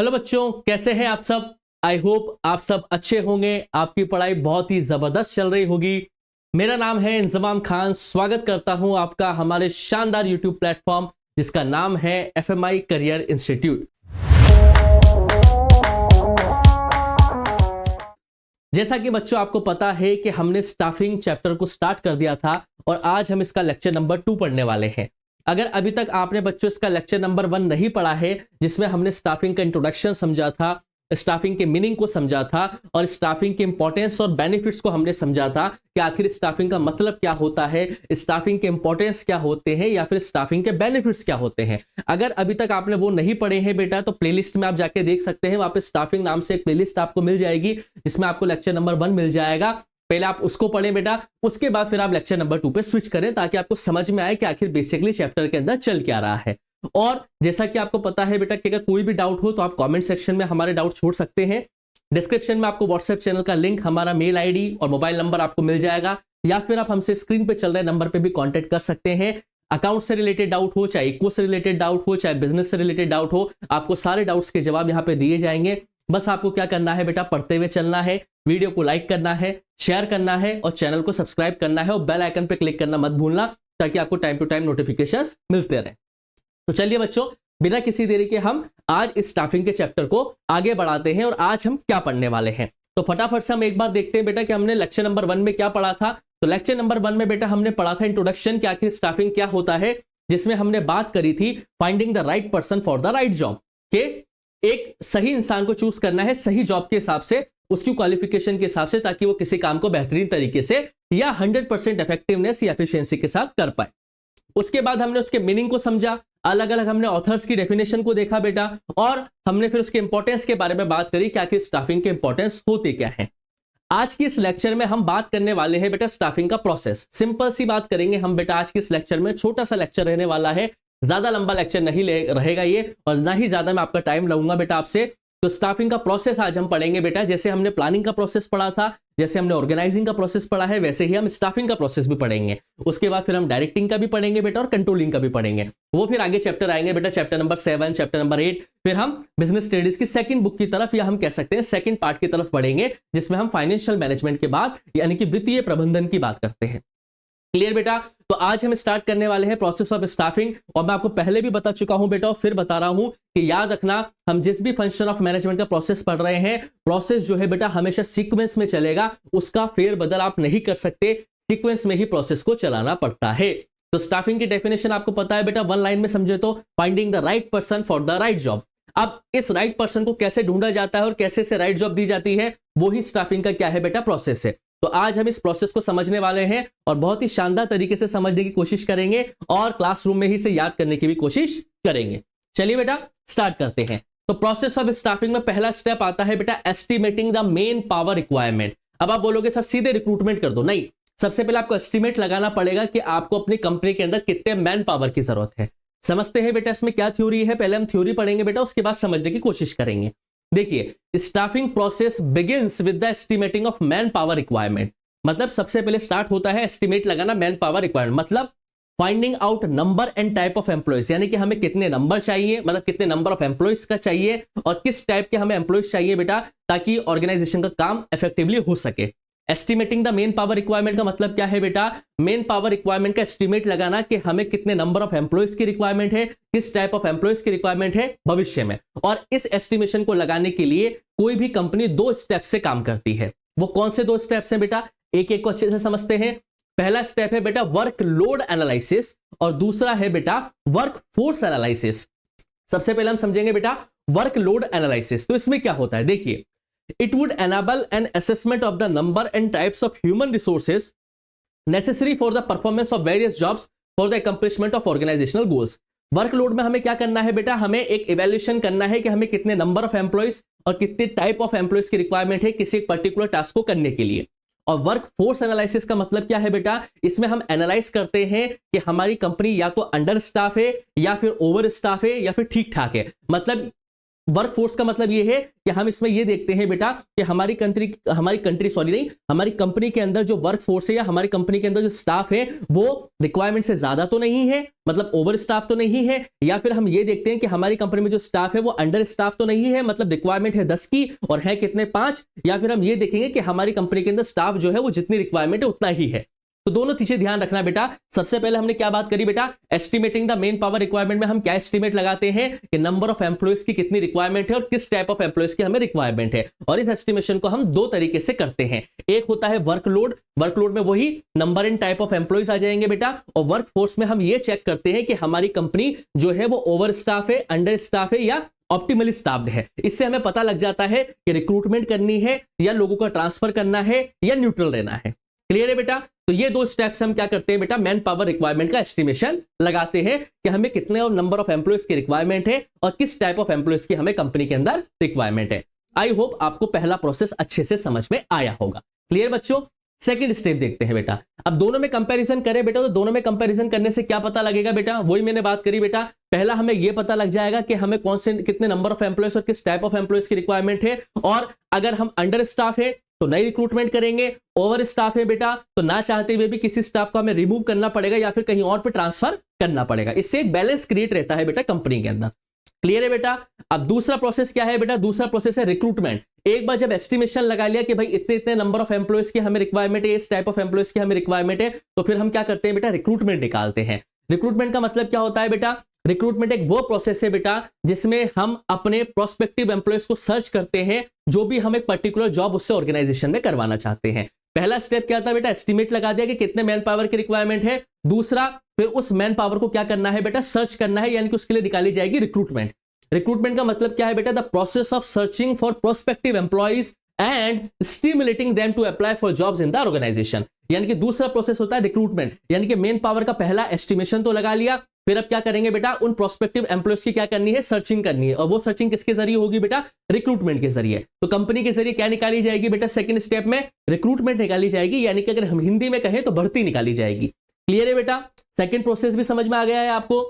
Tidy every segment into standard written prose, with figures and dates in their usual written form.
Hello बच्चों, कैसे हैं आप सब। आई होप आप सब अच्छे होंगे। आपकी पढ़ाई बहुत ही जबरदस्त चल रही होगी। मेरा नाम है इंजमाम खान। स्वागत करता हूं आपका हमारे शानदार यूट्यूब प्लेटफॉर्म जिसका नाम है FMI करियर इंस्टीट्यूट। जैसा कि बच्चों आपको पता है कि हमने स्टाफिंग चैप्टर को स्टार्ट कर दिया था और आज हम इसका लेक्चर नंबर 2 पढ़ने वाले हैं। अगर अभी तक आपने बच्चों इसका लेक्चर नंबर 1 नहीं पढ़ा है, जिसमें हमने स्टाफिंग का इंट्रोडक्शन समझा था, स्टाफिंग के मीनिंग को समझा था और स्टाफिंग के इंपॉर्टेंस और बेनिफिट्स को हमने समझा था कि आखिर स्टाफिंग का मतलब क्या होता है, स्टाफिंग के इंपॉर्टेंस क्या होते हैं या फिर स्टाफिंग के बेनिफिट्स क्या होते हैं। अगर अभी तक आपने वो नहीं पढ़े हैं बेटा, तो प्लेलिस्ट में आप जाके देख सकते हैं। वहां पे स्टाफिंग नाम से एक प्लेलिस्ट आपको मिल जाएगी जिसमें आपको लेक्चर नंबर 1 मिल जाएगा। पहले आप उसको पढ़ें बेटा, उसके बाद फिर आप लेक्चर नंबर 2 पे स्विच करें ताकि आपको समझ में आए कि आखिर बेसिकली चैप्टर के अंदर चल क्या रहा है। और जैसा कि आपको पता है बेटा कि अगर कोई भी डाउट हो तो आप कमेंट सेक्शन में हमारे डाउट छोड़ सकते हैं। डिस्क्रिप्शन में आपको व्हाट्सएप चैनल का लिंक, हमारा मेल आईडी और मोबाइल नंबर आपको मिल जाएगा, या फिर आप हमसे स्क्रीन पे चल रहे नंबर पे भी कांटेक्ट कर सकते हैं। अकाउंट से रिलेटेड डाउट हो, चाहे इको से रिलेटेड डाउट हो, चाहे बिजनेस से रिलेटेड डाउट हो, आपको सारे डाउट्स के जवाब यहाँ पे दिए जाएंगे। बस आपको क्या करना है बेटा, पढ़ते हुए चलना है, वीडियो को लाइक करना है, शेयर करना है और चैनल को सब्सक्राइब करना है और बेल आइकन पे क्लिक करना मत भूलना ताकि आपको टाइम टू टाइम नोटिफिकेशंस मिलते रहे। तो चलिए बच्चों, बिना किसी देरी के हम आज इस स्टाफिंग के चैप्टर को आगे बढ़ाते हैं और आज हम क्या पढ़ने वाले हैं। तो फटाफट से हम एक बार देखते हैं बेटा कि हमने लेक्चर नंबर 1 में क्या पढ़ा था। तो लेक्चर नंबर 1 में बेटा हमने पढ़ा था इंट्रोडक्शन कि आखिर स्टाफिंग क्या होता है, जिसमें हमने बात करी थी finding the right person for the right job, के एक सही इंसान को चूज करना है सही जॉब के हिसाब से, उसकी क्वालिफिकेशन के हिसाब से, ताकि वो किसी काम को बेहतरीन तरीके से या 100% इफेक्टिवनेस या एफिशिएंसी के साथ कर पाए। उसके बाद हमने उसके मीनिंग को समझा, अलग अलग हमने ऑथर्स की डेफिनेशन को देखा बेटा, और हमने फिर उसके इंपॉर्टेंस के बारे में बात करी कि आखिर स्टाफिंग के इंपॉर्टेंस होते क्या है। आज की इस लेक्चर में हम बात करने वाले हैं बेटा स्टाफिंग का प्रोसेस। सिंपल सी बात करेंगे हम बेटा आज के इस लेक्चर में। छोटा सा लेक्चर रहने वाला है, ज्यादा लंबा लेक्चर नहीं रहेगा ये, और ना ही ज्यादा मैं आपका टाइम लूंगा बेटा आपसे। तो स्टाफिंग का प्रोसेस आज हम पढ़ेंगे बेटा। जैसे हमने प्लानिंग का प्रोसेस पढ़ा था, जैसे हमने ऑर्गेनाइजिंग का प्रोसेस पढ़ा है, वैसे ही हम स्टाफिंग का प्रोसेस भी पढ़ेंगे। उसके बाद फिर हम डायरेक्टिंग का भी पढ़ेंगे बेटा और कंट्रोलिंग का भी पढ़ेंगे। वो फिर आगे चैप्टर आएंगे बेटा, चैप्टर नंबर 7, चैप्टर नंबर 8। फिर हम बिजनेस स्टडीज की सेकंड बुक की तरफ, या हम कह सकते हैं सेकंड पार्ट की तरफ बढ़ेंगे, जिसमें हम फाइनेंशियल मैनेजमेंट के बाद यानी कि वित्तीय प्रबंधन की बात करते हैं। क्लियर बेटा। तो आज हम स्टार्ट करने वाले हैं प्रोसेस ऑफ स्टाफिंग, और मैं आपको पहले भी बता चुका हूं बेटा और फिर बता रहा हूं कि याद रखना, हम जिस भी फंक्शन ऑफ मैनेजमेंट का प्रोसेस पढ़ रहे हैं, प्रोसेस जो है बेटा हमेशा सीक्वेंस में चलेगा, उसका फेरबदल आप नहीं कर सकते, सीक्वेंस में ही प्रोसेस को चलाना पड़ता है। तो स्टाफिंग की डेफिनेशन आपको पता है बेटा, 1 लाइन में समझे तो finding the right person for the right job. अब इस राइट पर्सन को कैसे ढूंढा जाता है और कैसे से राइट जॉब दी जाती है, वो ही स्टाफिंग का क्या है बेटा, प्रोसेस है। तो आज हम इस प्रोसेस को समझने वाले हैं और बहुत ही शानदार तरीके से समझने की कोशिश करेंगे और क्लासरूम में ही से याद करने की भी कोशिश करेंगे। चलिए बेटा स्टार्ट करते हैं। तो प्रोसेस ऑफ स्टाफिंग में पहला स्टेप आता है बेटा estimating the main power requirement. अब आप बोलोगे सर सीधे रिक्रूटमेंट कर दो, नहीं, सबसे पहले आपको एस्टिमेट लगाना पड़ेगा कि आपको अपनी कंपनी के अंदर कितने मैन पावर की जरूरत है। समझते हैं बेटा इसमें क्या थ्योरी है। पहले हम थ्योरी पढ़ेंगे बेटा, उसके बाद समझने की कोशिश करेंगे। देखिए, staffing process begins with the estimating of man power requirement. मतलब सबसे पहले स्टार्ट होता है एस्टिमेट लगाना मैन पावर रिक्वायरमेंट, मतलब finding out number and type of employees, यानी कि हमें कितने नंबर चाहिए, मतलब कितने नंबर ऑफ एम्प्लॉयज का चाहिए और किस टाइप के हमें एम्प्लॉयज चाहिए बेटा, ताकि ऑर्गेनाइजेशन का काम इफेक्टिवली हो सके। Estimating the main power requirement का मतलब क्या है बेटा, मेन पावर रिक्वायरमेंट का एस्टिमेट लगाना कि हमें कितने नंबर ऑफ एम्प्लॉयज की रिक्वायरमेंट है, किस टाइप ऑफ एम्प्लॉयज की रिक्वायरमेंट है भविष्य में। और इस एस्टिमेशन को लगाने के लिए कोई भी कंपनी 2 स्टेप से काम करती है। वो कौन से 2 स्टेप्स हैं बेटा, एक एक को अच्छे से समझते हैं। पहला स्टेप है बेटा वर्क लोड एनालिसिस और दूसरा है बेटा वर्क फोर्स एनालिसिस। सबसे पहले हम समझेंगे बेटा वर्क लोड एनालिसिस। तो इसमें क्या होता है, देखिए, it would enable an assessment of the number and types of human resources necessary for the performance of various jobs for the accomplishment of organizational goals। Workload में हमें क्या करना है बेटा, हमें एक इवैल्यूएशन करना है कि हमें कितने नंबर ऑफ एम्प्लॉयज और कितने टाइप ऑफ एम्प्लॉयज की रिक्वायरमेंट है किसी एक पर्टिकुलर टास्क को करने के लिए। और वर्क फोर्स एनालिसिस का मतलब क्या है बेटा, इसमें हम एनालाइज करते हैं कि हमारी कंपनी या तो अंडर स्टाफ है या फिर ओवर स्टाफ है या फिर ठीक ठाक है। मतलब वर्क फोर्स का मतलब ये है कि हम इसमें ये देखते हैं बेटा कि हमारी कंपनी के अंदर जो वर्क फोर्स है या हमारी कंपनी के अंदर जो स्टाफ है वो रिक्वायरमेंट से ज्यादा तो नहीं है, मतलब ओवर स्टाफ तो नहीं है, या फिर हम ये देखते हैं कि हमारी कंपनी में जो स्टाफ है वो अंडर स्टाफ तो नहीं है, मतलब रिक्वायरमेंट है 10 की और है कितने 5, या फिर हम ये देखेंगे कि हमारी कंपनी के अंदर स्टाफ जो है वो जितनी रिक्वायरमेंट है उतना ही है। तो दोनों चीजें ध्यान रखना बेटा। सबसे पहले हमने क्या बात करी बेटा, estimating the main power requirement में हम क्या एस्टिमेट लगाते हैं कि नंबर ऑफ एम्प्लॉयज की कितनी रिक्वायरमेंट है और किस टाइप ऑफ एम्प्लॉयज की हमें रिक्वायरमेंट है। और इस एस्टिमेशन को हम दो तरीके से करते हैं, एक होता है वर्कलोड, वर्कलोड में वही number and type of employees आ जाएंगे बेटा, और वर्क फोर्स में हम ये चेक करते हैं कि हमारी कंपनी जो है वो ओवर स्टाफ है, अंडर स्टाफ है या ऑप्टिमली स्टाफ्ड है। इससे हमें पता लग जाता है कि रिक्रूटमेंट करनी है या लोगों का ट्रांसफर करना है या न्यूट्रल रहना है। क्लियर है बेटा? तो ये दो स्टेप्स हम क्या करते हैं बेटा, मैन पावर रिक्वायरमेंट का एस्टिमेशन लगाते हैं कि हमें कितने और नंबर ऑफ एम्प्लॉयज की रिक्वायरमेंट है और किस टाइप ऑफ एम्प्लॉयज की हमें कंपनी के अंदर रिक्वायरमेंट है। आई होप आपको पहला प्रोसेस अच्छे से समझ में आया होगा। क्लियर बच्चों? सेकंड स्टेप देखते हैं बेटा। अब दोनों में कंपैरिजन करें बेटा, तो दोनों में कंपैरिजन करने से क्या पता लगेगा बेटा, वही मैंने बात करी बेटा। पहला हमें यह पता लग जाएगा कि हमें कौन से कितने नंबर ऑफ एम्प्लॉयज और किस टाइप ऑफ एम्प्लॉयज की रिक्वायरमेंट है, और अगर हम अंडर स्टाफ है तो नई रिक्रूटमेंट करेंगे, ओवर स्टाफ है बेटा तो ना चाहते हुए भी किसी स्टाफ को हमें रिमूव करना पड़ेगा या फिर कहीं और पे ट्रांसफर करना पड़ेगा। इससे एक बैलेंस क्रिएट रहता है बेटा कंपनी के अंदर। क्लियर है बेटा? अब दूसरा प्रोसेस क्या है बेटा, दूसरा प्रोसेस है रिक्रूटमेंट। एक बार जब एस्टिमेशन लगा लिया कि भाई इतने इतने नंबर ऑफ एम्प्लॉयज की हमें रिक्वायरमेंट है, इस टाइप ऑफ एम्प्लॉयज की हमें रिक्वायरमेंट है, तो फिर हम क्या करते हैं बेटा, रिक्रूटमेंट निकालते हैं। रिक्रूटमेंट का मतलब क्या होता है बेटा, रिक्रूटमेंट एक वो प्रोसेस है बेटा जिसमें हम अपने प्रोस्पेक्टिव एम्प्लॉयज को सर्च करते हैं जो भी हम एक पर्टिकुलर जॉब उससे ऑर्गेनाइजेशन में करवाना चाहते हैं। पहला स्टेप क्या था बेटा, एस्टिमेट लगा दिया कि कितने मैन पावर की रिक्वायरमेंट है। दूसरा, फिर उस मैन पावर को क्या करना है बेटा, सर्च करना है, यानी कि उसके लिए निकाली जाएगी रिक्रूटमेंट। रिक्रूटमेंट का मतलब क्या है बेटा, the process of searching for prospective employees and stimulating them to apply for jobs in the organisation. यानी कि दूसरा प्रोसेस होता है रिक्रूटमेंट, यानी कि मेन पावर का पहला एस्टिमेशन तो लगा लिया, फिर अब क्या करेंगे बेटा, उन प्रोस्पेक्टिव एम्प्लॉयज की क्या करनी है, सर्चिंग करनी है। और वो सर्चिंग किसके जरिए होगी बेटा, रिक्रूटमेंट के जरिए। तो कंपनी के जरिए क्या निकाली जाएगी बेटा, सेकंड स्टेप में रिक्रूटमेंट निकाली जाएगी, यानी कि अगर हम हिंदी में कहें तो भर्ती निकाली जाएगी। क्लियर है बेटा? सेकंड प्रोसेस भी समझ में आ गया है आपको।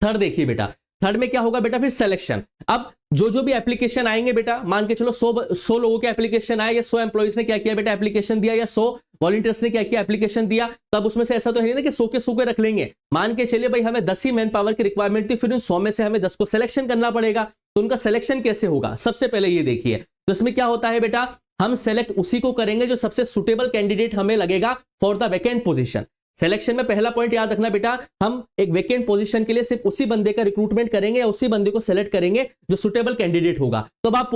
थर्ड देखिए बेटा, थर्ड में क्या होगा बेटा, फिर सिलेक्शन। अब जो भी एप्लीकेशन आएंगे बेटा, मान के चलो 100 लोगों के एप्लीकेशन आए, या 100 एम्प्लॉइज ने क्या किया बेटा, एप्लीकेशन दिया, या 100 वॉलंटियर्स ने क्या किया, एप्लीकेशन दिया। तब उसमें से ऐसा तो है नहीं ना कि 100 के 100 के रख लेंगे। मान के चलिए भाई हमें 10 ही मैन पावर की रिक्वायरमेंट थी, फिर उन 100 में से हमें 10 को सिलेक्शन करना पड़ेगा। तो उनका सिलेक्शन कैसे होगा, सबसे पहले ये देखिए। तो इसमें क्या होता है बेटा, हम सेलेक्ट उसी को करेंगे जो सबसे सुटेबल कैंडिडेट हमें लगेगा for the vacant position. Selection में पहला पॉइंट याद रखना बेटा, हम एक वेकेंट पोजीशन के लिए सिर्फ उसी बंदे का रिक्रूटमेंट करेंगे या उसी बंदे को सेलेक्ट करेंगे जो सुटेबल कैंडिडेट होगा। तो अब आप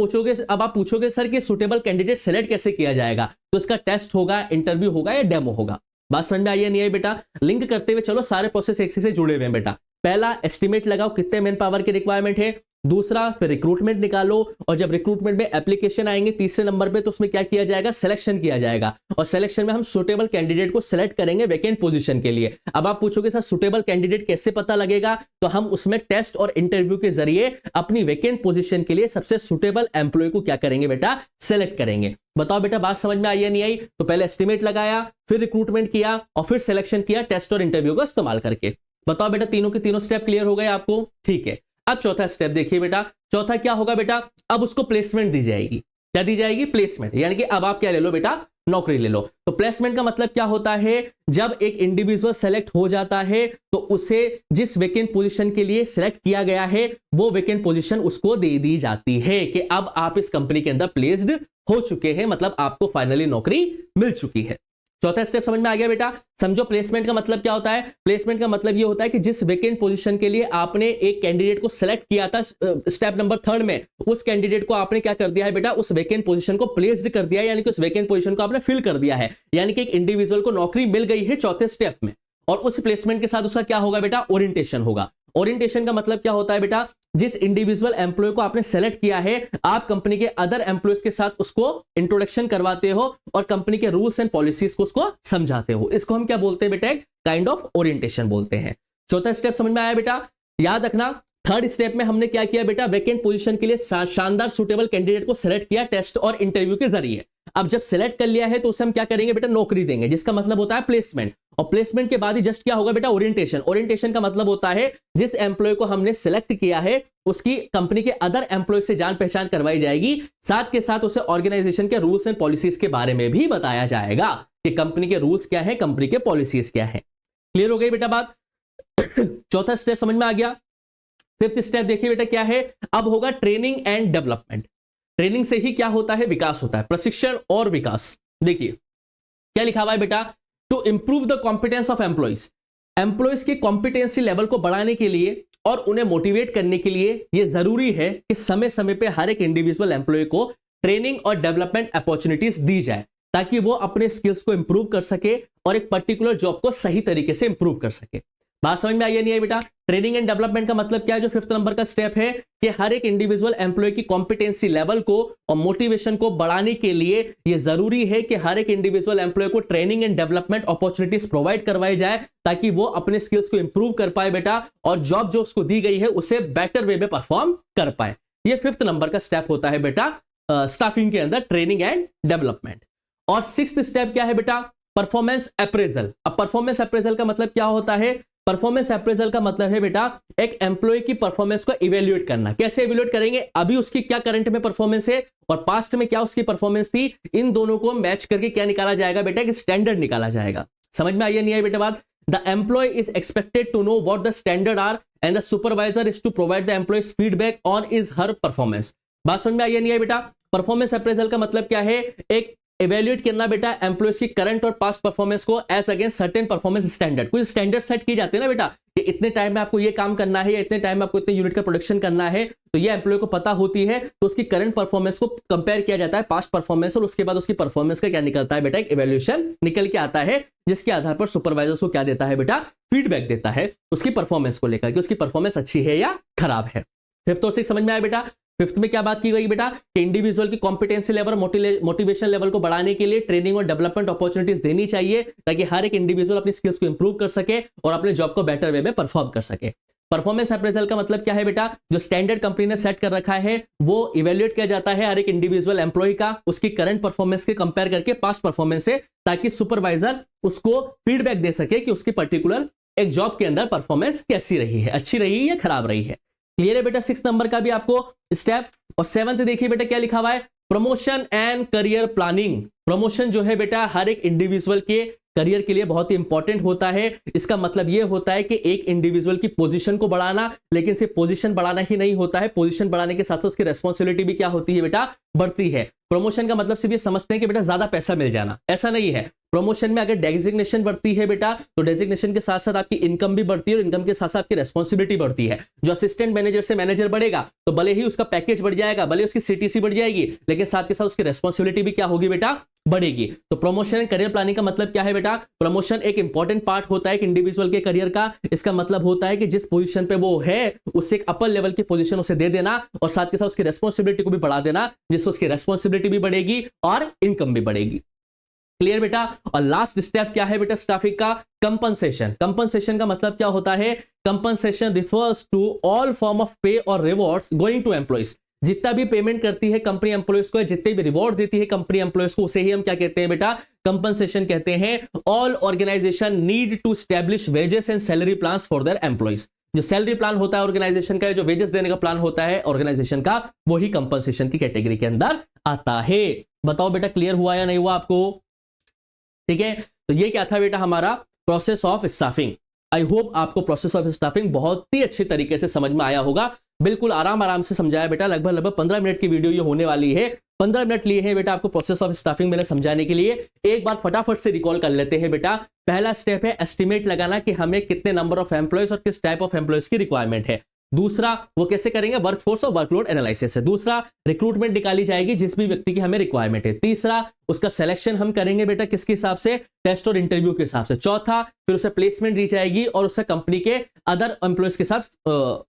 पूछोगे सर कि सुटेबल कैंडिडेट सेलेक्ट कैसे किया जाएगा, तो इसका टेस्ट होगा, इंटरव्यू होगा या डेमो होगा। बात समझ में आई है नहीं आई बेटा? लिंक करते हुए चलो, सारे प्रोसेस एक से जुड़े हुए हैं बेटा। पहला एस्टिमेट लगाओ कितने मैन पावर की रिक्वायरमेंट है, दूसरा फिर रिक्रूटमेंट निकालो, और जब रिक्रूटमेंट में एप्लीकेशन आएंगे तीसरे नंबर पे तो उसमें क्या किया जाएगा, सिलेक्शन किया जाएगा। और सिलेक्शन में हम सुटेबल कैंडिडेट को सिलेक्ट करेंगे वैकेंट पोजीशन के लिए। अब आप पूछोगे सर सुटेबल कैंडिडेट कैसे पता लगेगा, तो हम उसमें टेस्ट और इंटरव्यू के जरिए अपनी वैकेंट पोजीशन के लिए सबसे सुटेबल एम्प्लॉय को क्या करेंगे बेटा, सिलेक्ट करेंगे। बताओ बेटा बात समझ में आई या नहीं आई? तो पहले एस्टिमेट लगाया, फिर रिक्रूटमेंट किया और फिर सिलेक्शन किया टेस्ट और इंटरव्यू का इस्तेमाल करके। बताओ बेटा तीनों के तीनों स्टेप क्लियर हो गए आपको? ठीक है। अब चौथा स्टेप देखिए बेटा, चौथा क्या होगा बेटा, अब उसको प्लेसमेंट दी जाएगी। क्या दी जाएगी, प्लेसमेंट। यानी कि अब आप क्या ले लो बेटा, नौकरी ले लो। तो प्लेसमेंट का मतलब क्या होता है, जब एक इंडिविजुअल सेलेक्ट हो जाता है तो उसे जिस वेकेंट पोजीशन के लिए सेलेक्ट किया गया है वो वेकेंट पोजीशन उसको दे दी जाती है कि अब आप इस कंपनी के अंदर प्लेस्ड हो चुके हैं, मतलब आपको फाइनली नौकरी मिल चुकी है। चौथा स्टेप समझ में आ गया बेटा? समझो प्लेसमेंट का मतलब क्या होता है। प्लेसमेंट का मतलब ये होता है कि जिस वेकेंट पोजीशन के लिए आपने एक कैंडिडेट को सिलेक्ट किया था स्टेप नंबर 3 में, उस कैंडिडेट को आपने क्या कर दिया है बेटा, उस वेकेंट पोजीशन को प्लेस्ड कर दिया है, यानी कि उस वेकेंट पोजीशन को आपने फिल कर दिया है। यानी कि एक इंडिविजुअल को नौकरी मिल गई है चौथे स्टेप में। और उस प्लेसमेंट के साथ उसका क्या होगा बेटा, ओरिएंटेशन होगा। ओरिएंटेशन का मतलब क्या होता है बेटा, जिस इंडिविजुअल एम्प्लॉय को आपने सेलेक्ट किया है आप कंपनी के अदर एम्प्लॉयज के साथ उसको इंट्रोडक्शन करवाते हो और कंपनी के रूल्स एंड पॉलिसीज को उसको समझाते हो। इसको हम क्या बोलते हैं बेटा, काइंड ऑफ ओरिएंटेशन बोलते हैं। चौथा स्टेप समझ में आया बेटा? याद रखना थर्ड स्टेप में हमने क्या किया बेटा, वैकेंट पोजीशन के लिए शानदार सुटेबल कैंडिडेट को सेलेक्ट किया टेस्ट और इंटरव्यू के जरिए। अब जब सेलेक्ट कर लिया है तो उसे हम क्या करेंगे बेटा, नौकरी देंगे, जिसका मतलब होता है प्लेसमेंट। और प्लेसमेंट के बाद ही जस्ट क्या होगा बेटा, ओरिएंटेशन। ओरिएंटेशन का मतलब होता है जिस एम्प्लॉय को हमने सिलेक्ट किया है उसकी कंपनी के अदर एम्प्लॉय से जान पहचान करवाई जाएगी, साथ के साथ उसे ऑर्गेनाइजेशन के रूल्स एंड पॉलिसीज के बारे में भी बताया जाएगा कि कंपनी के रूल्स क्या है, कंपनी के पॉलिसीज क्या है। क्लियर हो गई बेटा बात? चौथा स्टेप समझ में आ गया। फिफ्थ स्टेप देखिए बेटा क्या है, अब होगा ट्रेनिंग एंड डेवलपमेंट। ट्रेनिंग से ही क्या होता है, विकास होता है, प्रशिक्षण और विकास। देखिए क्या लिखा हुआ है बेटा, to improve the competence of employees. Employees के कॉम्पिटेंसी लेवल को बढ़ाने के लिए और उन्हें मोटिवेट करने के लिए यह जरूरी है कि समय समय पे हर एक इंडिविजुअल एम्प्लॉय को ट्रेनिंग और डेवलपमेंट अपॉर्चुनिटीज दी जाए ताकि वो अपने स्किल्स को इंप्रूव कर सके और एक पर्टिकुलर जॉब को सही तरीके से इंप्रूव कर सके। बात समझ में आई या नहीं आई बेटा? ट्रेनिंग एंड डेवलपमेंट का मतलब क्या है, जो फिफ्थ नंबर का स्टेप है कि हर एक इंडिविजुअल एम्प्लॉय की कॉम्पिटेंसी लेवल को और मोटिवेशन को बढ़ाने के लिए यह जरूरी है कि हर एक इंडिविजुअल एम्प्लॉय को training and development opportunities provide करवाई जाए ताकि वो अपने स्किल्स को इंप्रूव कर पाए बेटा, और जॉब जो उसको दी गई है उसे बेटर वे में परफॉर्म कर पाए। ये फिफ्थ नंबर का स्टेप होता है बेटा स्टाफिंग के अंदर, ट्रेनिंग एंड डेवलपमेंट। और सिक्स्थ स्टेप क्या है बेटा, परफॉर्मेंस अप्रेजल। अब परफॉर्मेंस अप्रेजल का मतलब क्या होता है, परफॉर्मेंस अप्रेजल का मतलब है बेटा एक एम्प्लॉय की परफॉर्मेंस को इवेल्युएट करना। कैसे इवेल्युएट करेंगे, अभी उसकी क्या करंट में परफॉर्मेंस है और पास्ट में क्या उसकी परफॉर्मेंस थी, इन दोनों को मैच करके क्या निकाला जाएगा बेटा, एक स्टैंडर्ड निकाला जाएगा। समझ में आई या नहीं आई बेटा बात? The employee is expected to know what the standard are and the supervisor is to provide the employees feedback on his her performance. बात समझ में आई या नहीं आई बेटा? परफॉर्मेंस अप्रेजल का मतलब क्या है, एक इवेल्युएट करना बेटा एम्प्लॉयज की करंट और पास्ट परफॉर्मेंस को as against certain performance standard. कुछ स्टैंडर्ड सेट किए जाते हैं ना बेटा कि इतने टाइम में आपको ये काम करना है या इतने टाइम में आपको इतने यूनिट का प्रोडक्शन करना है, तो ये एम्प्लॉय को पता होती है, तो उसकी करंट परफॉर्मेंस को कंपेयर किया जाता है पास्ट परफॉर्मेंस, और उसके बाद उसकी परफॉर्मेंस का क्या निकलता है बेटा, एक इवैल्यूएशन निकल के आता है जिसके आधार पर सुपरवाइजर को क्या देता है बेटा, फीडबैक देता है उसकी परफॉर्मेंस को लेकर कि उसकी परफॉर्मेंस अच्छी है या खराब है। फिफ्थ और सिक्स्थ समझ में आया बेटा? फिफ्थ में क्या बात की गई बेटा कि इंडिविजुअल की कॉम्पिटेंसी लेवल, मोटिवेशन लेवल को बढ़ाने के लिए ट्रेनिंग और डेवलपमेंट अपॉर्चुनिटीज देनी चाहिए ताकि हर एक इंडिविजुअल अपनी स्किल्स को इंप्रूव कर सके और अपने जॉब को बेटर वे में परफॉर्म कर सके। परफॉर्मेंस अप्रेजल का मतलब क्या है बेटा, जो स्टैंडर्ड कंपनी ने सेट कर रखा है वो इवेल्युएट किया जाता है हर एक इंडिविजुअल एम्प्लॉय का उसकी करंट परफॉर्मेंस के कंपेयर करके पास्ट परफॉर्मेंस से, ताकि सुपरवाइजर उसको फीडबैक दे सके कि उसकी पर्टिकुलर एक जॉब के अंदर परफॉर्मेंस कैसी रही है, अच्छी रही है या खराब रही है। क्लियर है बेटा सिक्स नंबर का भी आपको स्टेप? और सेवंथ देखिए बेटा क्या लिखा हुआ है, promotion and career planning. Promotion जो है बेटा हर एक इंडिविजुअल के करियर के लिए बहुत ही इंपॉर्टेंट होता है। इसका मतलब यह होता है कि एक इंडिविजुअल की पोजीशन को बढ़ाना, लेकिन सिर्फ पोजीशन बढ़ाना ही नहीं होता है, पोजीशन बढ़ाने के साथ साथ उसकी रेस्पॉन्सिबिलिटी भी क्या होती है बेटा, बढ़ती है। प्रमोशन का मतलब सिर्फ ये समझते हैं कि बेटा ज्यादा पैसा मिल जाना, ऐसा नहीं है। प्रमोशन में अगर डेजिग्नेशन बढ़ती है बेटा तो डेजिग्नेशन के साथ साथ आपकी इनकम भी बढ़ती है और इनकम के साथ साथ आपकी रेस्पॉन्सिबिलिटी बढ़ती है। जो असिस्टेंट मैनेजर से मैनेजर बढ़ेगा तो भले ही उसका पैकेज बढ़ जाएगा, भले उसकी सीटीसी बढ़ जाएगी, लेकिन साथ के साथ उसकी रेस्पॉन्सिबिलिटी भी क्या होगी बेटा, बढ़ेगी। तो प्रमोशन एंड करियर प्लानिंग का मतलब क्या है बेटा, प्रमोशन एक इंपॉर्टेंट पार्ट होता है एक इंडिविजुअल के करियर का। इसका मतलब होता है कि जिस पोजीशन पे वो है उससे एक अपर लेवल की पोजीशन उसे दे देना और साथ के साथ उसकी रेस्पॉन्सिबिलिटी को भी बढ़ा देना, जिससे उसकी रेस्पॉन्सिबिलिटी भी बढ़ेगी और इनकम भी बढ़ेगी। क्लियर बेटा? और लास्ट स्टेप क्या है बेटा स्टाफिंग का, कंपनसेशन। कंपनसेशन का मतलब क्या होता है, compensation refers to all form of pay और रिवॉर्ड्स गोइंग टू एम्प्लॉइज। जितना भी पेमेंट करती है कंपनी एम्प्लॉइज को, जितने भी रिवॉर्ड देती है कंपनी एम्प्लॉइज को, उसे ही हम क्या कहते हैं बेटा, कंपनसेशन कहते हैं। All organisation need to establish wages and salary plans for their employees. जो सैलरी प्लान होता है ऑर्गेनाइजेशन का, जो वेजेस देने का प्लान होता है ऑर्गेनाइजेशन का, वही कंपनसेशन की कैटेगरी के अंदर आता है। बताओ बेटा क्लियर हुआ या नहीं हुआ आपको? ठीक है, तो ये क्या था बेटा हमारा process of staffing. I hope आपको प्रोसेस ऑफ स्टाफिंग बहुत ही अच्छे तरीके से समझ में आया होगा। बिल्कुल आराम से समझाया बेटा, लगभग 15 मिनट की वीडियो ये होने वाली है। 15 मिनट लिए हैं बेटा आपको प्रोसेस ऑफ स्टाफिंग मैंने समझाने के लिए। एक बार फटाफट से रिकॉल कर लेते हैं बेटा। पहला स्टेप है एस्टिमेट लगाना कि हमें कितने नंबर ऑफ एम्प्लॉयज और किस टाइप ऑफ एम्प्लॉयज की रिक्वायरमेंट है। दूसरा वो कैसे करेंगे, वर्कफोर्स और वर्कलोड एनालिसिस से। दूसरा रिक्रूटमेंट निकाली जाएगी जिस भी व्यक्ति की हमें रिक्वायरमेंट है। तीसरा उसका सिलेक्शन हम करेंगे बेटा किसके हिसाब से, टेस्ट और इंटरव्यू के हिसाब से। चौथा फिर उसे प्लेसमेंट दी जाएगी और उसे कंपनी के अदर एम्प्लॉयज के साथ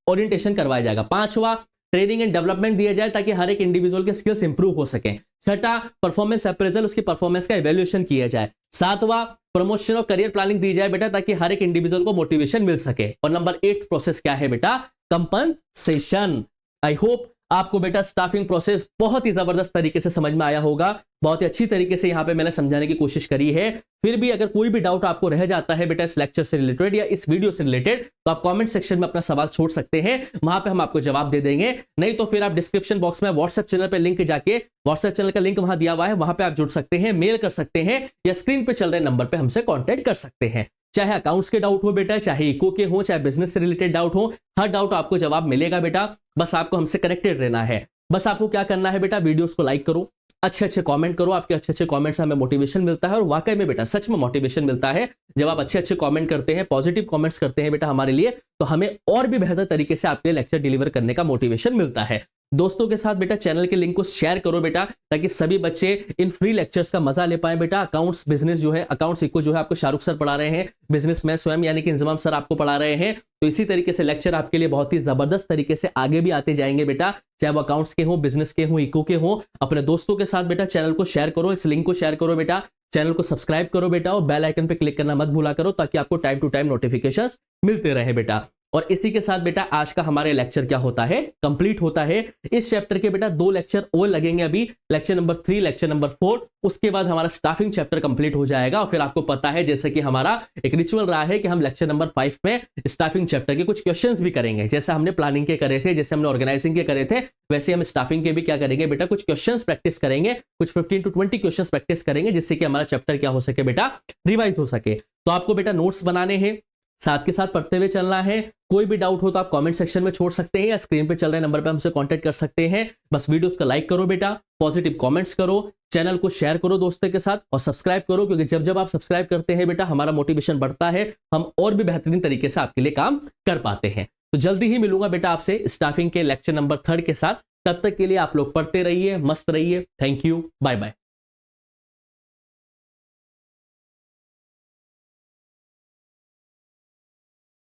ओरिएंटेशन करवाया जाएगा। पांचवा ट्रेनिंग एंड डेवलपमेंट दिया जाए ताकि हर एक इंडिविजुअल के स्किल्स इंप्रूव हो सके। छठा परफॉर्मेंस अप्रेजल, उसकी परफॉर्मेंस का इवैल्यूएशन किया जाए। सातवां प्रमोशन और करियर प्लानिंग दी जाए बेटा ताकि हर एक इंडिविजुअल को मोटिवेशन मिल सके। और नंबर 8 प्रोसेस क्या है बेटा, कंपनसेशन। आई होप आपको बेटा स्टाफिंग प्रोसेस बहुत ही जबरदस्त तरीके से समझ में आया होगा। बहुत ही अच्छी तरीके से यहाँ पे मैंने समझाने की कोशिश करी है। फिर भी अगर कोई भी डाउट आपको रह जाता है बेटा इस लेक्चर से रिलेटेड या इस वीडियो से रिलेटेड, तो आप कमेंट सेक्शन में अपना सवाल छोड़ सकते हैं, वहां पे हम आपको जवाब दे देंगे। नहीं तो फिर आप डिस्क्रिप्शन बॉक्स में व्हाट्सएप चैनल पे लिंक जाके, व्हाट्सएप चैनल का लिंक वहां दिया हुआ है, वहां पे आप जुड़ सकते हैं, मेल कर सकते हैं या स्क्रीन पे चल रहे नंबर पे हमसे कॉन्टेक्ट कर सकते हैं। चाहे अकाउंट्स के डाउट हो बेटा, चाहे इको के हो, चाहे बिजनेस से रिलेटेड डाउट हो, हर डाउट आपको जवाब मिलेगा बेटा। बस आपको हमसे कनेक्टेड रहना है। बस आपको क्या करना है बेटा, वीडियोस को लाइक करो, अच्छे अच्छे कमेंट करो। आपके अच्छे अच्छे कमेंट से हमें मोटिवेशन मिलता है और वाकई में बेटा सच में मोटिवेशन मिलता है। जब आप अच्छे अच्छे कमेंट करते हैं, पॉजिटिव कमेंट्स करते हैं बेटा हमारे लिए, तो हमें और भी बेहतर तरीके से आपके लेक्चर डिलीवर करने का मोटिवेशन मिलता है। दोस्तों के साथ बेटा चैनल के लिंक को शेयर करो बेटा, ताकि सभी बच्चे इन फ्री लेक्चर्स का मजा ले पाए बेटा। अकाउंट्स बिजनेस जो है, अकाउंट्स इको जो है आपको शाहरुख सर पढ़ा रहे हैं, बिजनेस में स्वयं यानी कि इंजमाम सर आपको पढ़ा रहे हैं। तो इसी तरीके से लेक्चर आपके लिए बहुत ही जबरदस्त तरीके से आगे भी आते जाएंगे बेटा, चाहे वो अकाउंट्स के हो, बिजनेस के हो, इको के हो। अपने दोस्तों के साथ बेटा चैनल को शेयर करो, इस लिंक को शेयर करो बेटा, चैनल को सब्सक्राइब करो बेटा और बेल आइकन पे क्लिक करना मत भूला करो, ताकि आपको टाइम टू टाइम नोटिफिकेशंस मिलते रहे बेटा। और इसी के साथ बेटा आज का हमारे लेक्चर क्या होता है, कंप्लीट होता है। इस चैप्टर के बेटा 2 लेक्चर और लगेंगे अभी, लेक्चर नंबर 3, लेक्चर नंबर 4। उसके बाद हमारा स्टाफिंग चैप्टर कंप्लीट हो जाएगा। और फिर आपको पता है जैसे कि हमारा एक रिचुअल रहा है कि हम लेक्चर नंबर 5 में स्टाफिंग चैप्टर के कुछ क्वेश्चंस भी करेंगे। जैसे हमने प्लानिंग के करे थे, जैसे हमने ऑर्गेनाइजिंग के करे थे, वैसे हम स्टाफिंग के भी क्या करेंगे बेटा, कुछ क्वेश्चंस प्रैक्टिस करेंगे, कुछ 15 to 20 क्वेश्चंस प्रैक्टिस करेंगे, जिससे कि हमारा चैप्टर क्या हो सके बेटा, रिवाइज हो सके। तो आपको बेटा नोट्स बनाने हैं, साथ के साथ पढ़ते हुए चलना है। कोई भी डाउट हो तो आप कमेंट सेक्शन में छोड़ सकते हैं या स्क्रीन पे चल रहे नंबर पे हमसे कांटेक्ट कर सकते हैं। बस वीडियोस को लाइक करो बेटा, पॉजिटिव कमेंट्स करो, चैनल को शेयर करो दोस्तों के साथ और सब्सक्राइब करो, क्योंकि जब जब आप सब्सक्राइब करते हैं बेटा हमारा मोटिवेशन बढ़ता है, हम और भी बेहतरीन तरीके से आपके लिए काम कर पाते हैं। तो जल्दी ही मिलूंगा बेटा आपसे स्टाफिंग के लेक्चर नंबर 3 के साथ। तब तक के लिए आप लोग पढ़ते रहिए, मस्त रहिए। Thank you, bye bye.